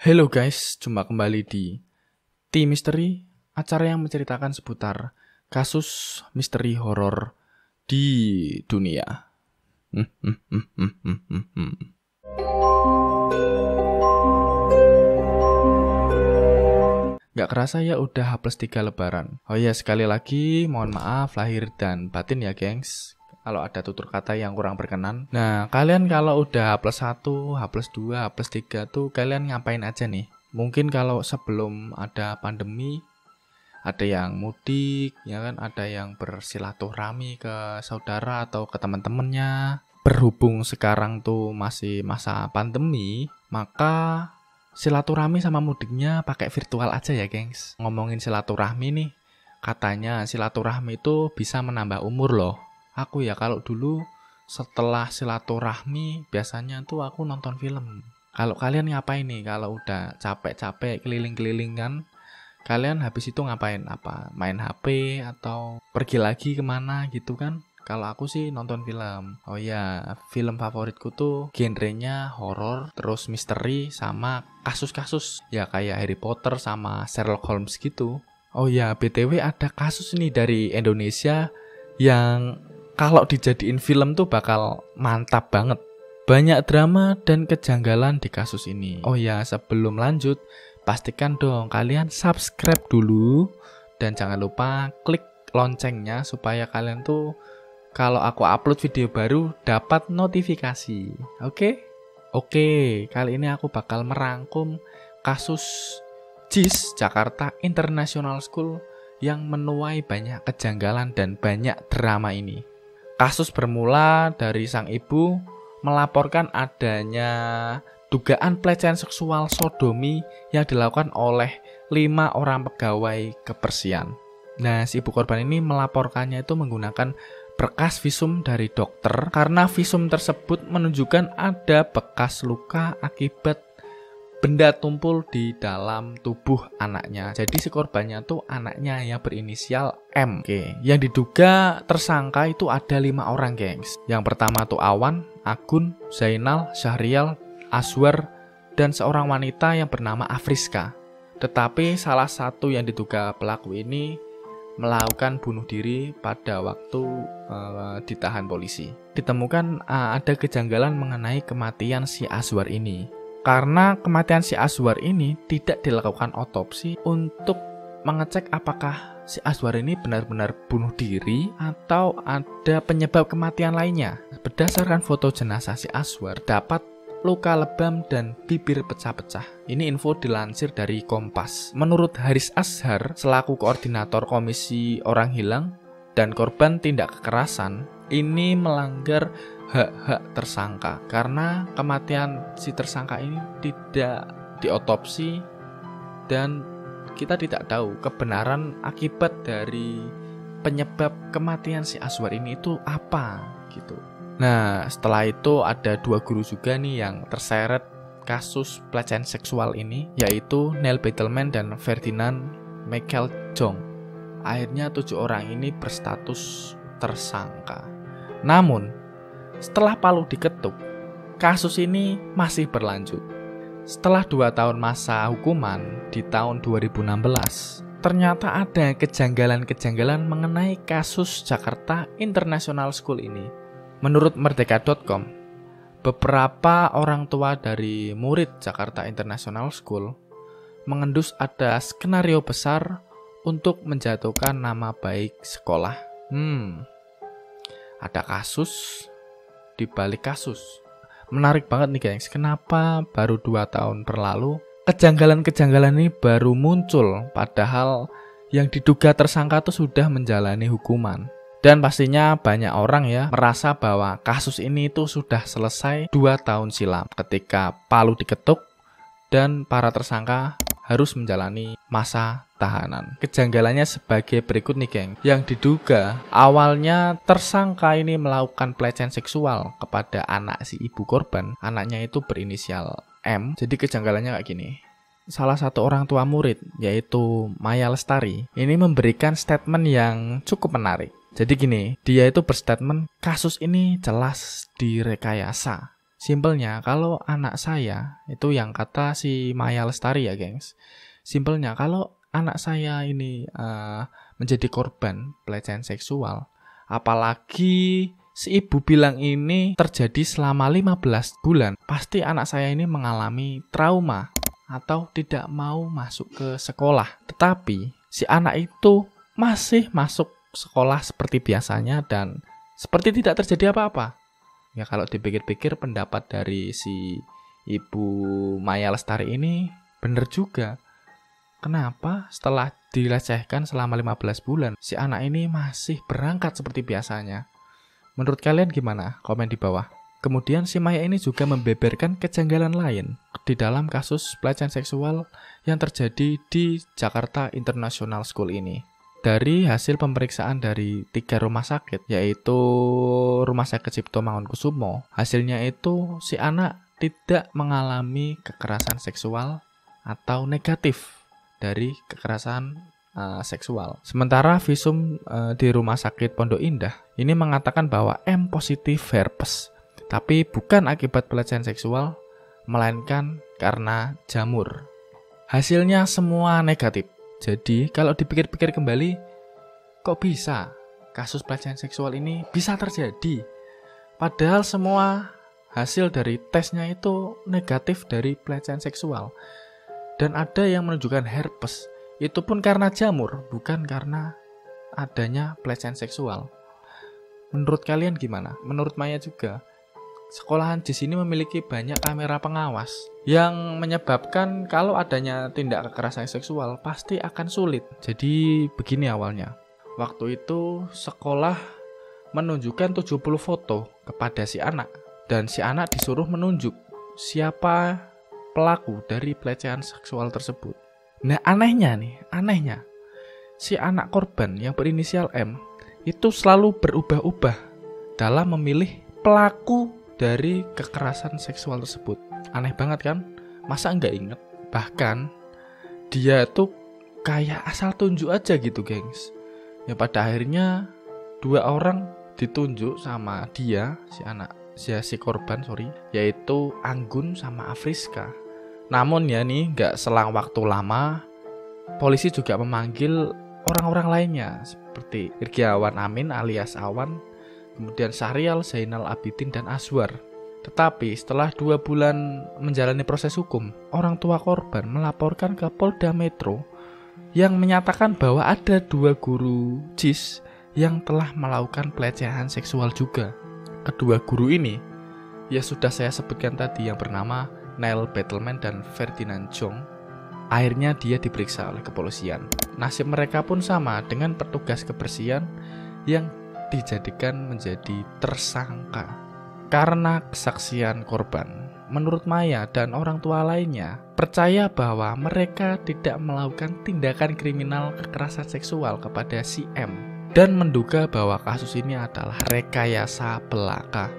Hello guys, jumpa kembali di T-Misteri, acara yang menceritakan seputar kasus misteri horor di dunia. Gak kerasa ya udah H+3 lebaran. Oh ya, sekali lagi mohon maaf lahir dan batin ya gengs, kalau ada tutur kata yang kurang berkenan. Nah, kalian kalau udah H+1, H+2, H+3 tuh kalian ngapain aja nih? Mungkin kalau sebelum ada pandemi, ada yang mudik, ya kan? Ada yang bersilaturahmi ke saudara atau ke teman-temannya. Berhubung sekarang tuh masih masa pandemi, maka silaturahmi sama mudiknya pakai virtual aja ya gengs. Ngomongin silaturahmi nih, katanya silaturahmi itu bisa menambah umur loh. Aku ya kalau dulu setelah silaturahmi biasanya tuh aku nonton film. Kalau kalian ngapain nih kalau udah capek-capek keliling-keliling kan? Kalian habis itu ngapain? Apa? Main HP atau pergi lagi kemana gitu kan? Kalau aku sih nonton film. Oh ya, film favoritku tuh genrenya horor, terus misteri sama kasus-kasus. Ya kayak Harry Potter sama Sherlock Holmes gitu. Oh ya, BTW ada kasus nih dari Indonesia yang kalau dijadiin film tuh bakal mantap banget. Banyak drama dan kejanggalan di kasus ini. Oh ya, sebelum lanjut, pastikan dong kalian subscribe dulu. Dan jangan lupa klik loncengnya supaya kalian tuh kalau aku upload video baru dapat notifikasi. Oke? Oke, kali ini aku bakal merangkum kasus JIS Jakarta International School yang menuai banyak kejanggalan dan banyak drama ini. Kasus bermula dari sang ibu melaporkan adanya dugaan pelecehan seksual sodomi yang dilakukan oleh 5 orang pegawai kebersihan. Nah, si ibu korban ini melaporkannya itu menggunakan berkas visum dari dokter karena visum tersebut menunjukkan ada bekas luka akibat benda tumpul di dalam tubuh anaknya. Jadi si korbannya tuh anaknya yang berinisial M. Oke, yang diduga tersangka itu ada 5 orang, gengs. Yang pertama tuh Awan, Agun, Zainal, Syahrial, Aswar, dan seorang wanita yang bernama Afriska. Tetapi salah satu yang diduga pelaku ini melakukan bunuh diri pada waktu ditahan polisi. Ditemukan ada kejanggalan mengenai kematian si Aswar ini. Karena kematian si Aswar ini tidak dilakukan otopsi untuk mengecek apakah si Aswar ini benar-benar bunuh diri atau ada penyebab kematian lainnya. Berdasarkan foto jenazah si Aswar, dapat luka lebam dan bibir pecah-pecah. Ini info dilansir dari Kompas. Menurut Haris Ashar, selaku koordinator Komisi Orang Hilang dan Korban Tindak Kekerasan, ini melanggar hak-hak tersangka karena kematian si tersangka ini tidak diotopsi dan kita tidak tahu kebenaran akibat dari penyebab kematian si Aswar ini itu apa gitu. Nah, setelah itu ada 2 guru juga nih yang terseret kasus pelecehan seksual ini, yaitu Neil Betelman dan Ferdinand Michael Jong. Akhirnya 7 orang ini berstatus tersangka. Namun, setelah palu diketuk, kasus ini masih berlanjut. Setelah 2 tahun masa hukuman di tahun 2016, ternyata ada kejanggalan-kejanggalan mengenai kasus Jakarta International School ini. Menurut Merdeka.com, beberapa orang tua dari murid Jakarta International School mengendus ada skenario besar untuk menjatuhkan nama baik sekolah. Ada kasus di balik kasus. Menarik banget nih gengs, kenapa baru 2 tahun berlalu kejanggalan-kejanggalan ini baru muncul padahal yang diduga tersangka itu sudah menjalani hukuman. Dan pastinya banyak orang ya merasa bahwa kasus ini itu sudah selesai 2 tahun silam ketika palu diketuk dan para tersangka harus menjalani masa tahanan. Kejanggalannya sebagai berikut nih geng. Yang diduga awalnya tersangka ini melakukan pelecehan seksual kepada anak si ibu korban. Anaknya itu berinisial M. Jadi kejanggalannya kayak gini. Salah satu orang tua murid yaitu Maya Lestari ini memberikan statement yang cukup menarik. Jadi gini, dia itu berstatement kasus ini jelas direkayasa. Simpelnya, kalau anak saya, itu yang kata si Maya Lestari ya, gengs. Simpelnya, kalau anak saya ini menjadi korban pelecehan seksual, apalagi si ibu bilang ini terjadi selama 15 bulan, pasti anak saya ini mengalami trauma atau tidak mau masuk ke sekolah. Tetapi si anak itu masih masuk sekolah seperti biasanya dan seperti tidak terjadi apa-apa. Ya kalau dipikir-pikir pendapat dari si Ibu Maya Lestari ini benar juga. Kenapa setelah dilecehkan selama 15 bulan, si anak ini masih berangkat seperti biasanya? Menurut kalian gimana? Komen di bawah. Kemudian si Maya ini juga membeberkan kejanggalan lain di dalam kasus pelecehan seksual yang terjadi di Jakarta International School ini. Dari hasil pemeriksaan dari 3 rumah sakit, yaitu Rumah Sakit Cipto Mangunkusumo, hasilnya itu si anak tidak mengalami kekerasan seksual atau negatif dari kekerasan seksual. Sementara visum di Rumah Sakit Pondok Indah ini mengatakan bahwa M positif herpes, tapi bukan akibat pelecehan seksual, melainkan karena jamur. Hasilnya semua negatif. Jadi kalau dipikir-pikir kembali, kok bisa kasus pelecehan seksual ini bisa terjadi? Padahal semua hasil dari tesnya itu negatif dari pelecehan seksual. Dan ada yang menunjukkan herpes, itu pun karena jamur, bukan karena adanya pelecehan seksual. Menurut kalian gimana? Menurut Maya juga, sekolahan JIS ini memiliki banyak kamera pengawas yang menyebabkan kalau adanya tindak kekerasan seksual pasti akan sulit. Jadi begini awalnya. Waktu itu sekolah menunjukkan 70 foto kepada si anak dan si anak disuruh menunjuk siapa pelaku dari pelecehan seksual tersebut. Nah, anehnya si anak korban yang berinisial M itu selalu berubah-ubah dalam memilih pelaku dari kekerasan seksual tersebut. Aneh banget kan? Masa nggak inget? Bahkan dia tuh kayak asal tunjuk aja gitu, gengs. Ya pada akhirnya 2 orang ditunjuk sama dia, si korban, yaitu Anggun sama Afriska. Namun ya nih, nggak selang waktu lama, polisi juga memanggil orang-orang lainnya seperti Irgiawan Amin alias Awan, kemudian Syahrial, Zainal Abidin, dan Azwar. Tetapi setelah 2 bulan menjalani proses hukum, orang tua korban melaporkan ke Polda Metro yang menyatakan bahwa ada 2 guru JIS yang telah melakukan pelecehan seksual juga. Kedua guru ini, ya sudah saya sebutkan tadi, yang bernama Neil Battleman dan Ferdinand Jong. Akhirnya dia diperiksa oleh kepolisian. Nasib mereka pun sama dengan petugas kebersihan yang dijadikan menjadi tersangka karena kesaksian korban. Menurut Maya dan orang tua lainnya percaya bahwa mereka tidak melakukan tindakan kriminal kekerasan seksual kepada si M dan menduga bahwa kasus ini adalah rekayasa belaka.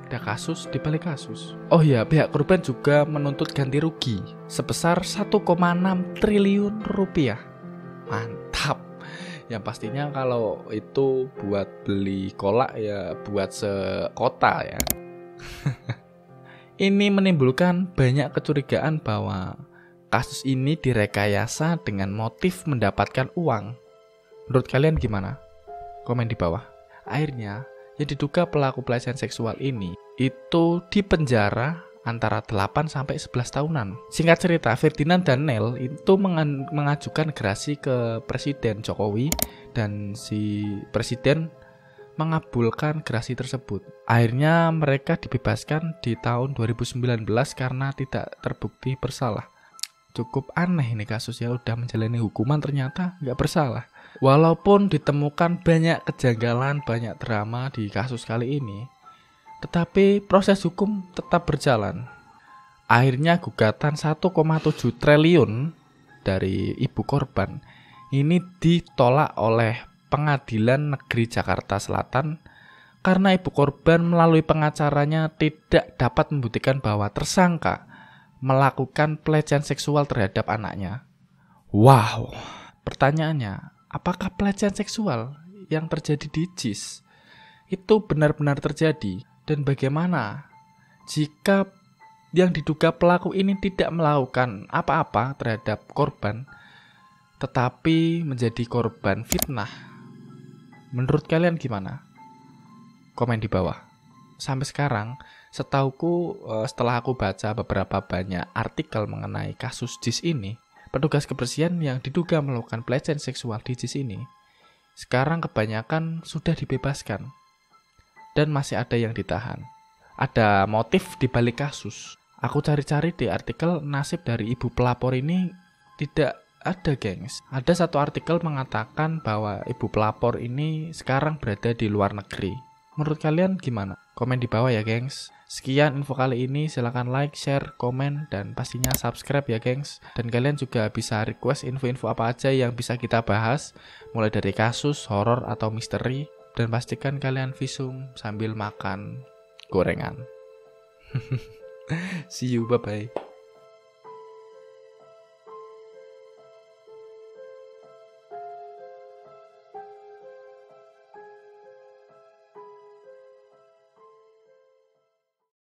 Ada kasus di balik kasus. Oh ya, pihak korban juga menuntut ganti rugi sebesar 1,6 triliun rupiah. Mantap. Yang pastinya kalau itu buat beli kolak ya buat sekota ya. Ini menimbulkan banyak kecurigaan bahwa kasus ini direkayasa dengan motif mendapatkan uang. Menurut kalian gimana? Komen di bawah. Akhirnya, yang diduga pelaku pelecehan seksual ini itu dipenjara antara 8 sampai 11 tahunan. Singkat cerita, Ferdinand dan Neil itu mengajukan gerasi ke Presiden Jokowi dan si Presiden mengabulkan gerasi tersebut. Akhirnya mereka dibebaskan di tahun 2019 karena tidak terbukti bersalah. Cukup aneh ini kasusnya, udah menjalani hukuman ternyata nggak bersalah. Walaupun ditemukan banyak kejanggalan, banyak drama di kasus kali ini, tetapi proses hukum tetap berjalan. Akhirnya gugatan 1,7 triliun dari ibu korban ini ditolak oleh Pengadilan Negeri Jakarta Selatan karena ibu korban melalui pengacaranya tidak dapat membuktikan bahwa tersangka melakukan pelecehan seksual terhadap anaknya. Wow, pertanyaannya, apakah pelecehan seksual yang terjadi di JIS itu benar-benar terjadi? Dan bagaimana Jika yang diduga pelaku ini tidak melakukan apa-apa terhadap korban, tetapi menjadi korban fitnah, menurut kalian gimana? Komen di bawah. Sampai sekarang, setauku setelah aku baca beberapa banyak artikel mengenai kasus JIS ini, petugas kebersihan yang diduga melakukan pelecehan seksual di JIS ini, sekarang kebanyakan sudah dibebaskan. Dan masih ada yang ditahan. Ada motif di balik kasus. Aku cari-cari di artikel, nasib dari ibu pelapor ini tidak ada, gengs. Ada satu artikel mengatakan bahwa ibu pelapor ini sekarang berada di luar negeri. Menurut kalian gimana? Komen di bawah ya, gengs. Sekian info kali ini, silahkan like, share, komen, dan pastinya subscribe ya, gengs. Dan kalian juga bisa request info-info apa aja yang bisa kita bahas, mulai dari kasus, horor, atau misteri. Dan pastikan kalian visum sambil makan gorengan. See you, bye-bye.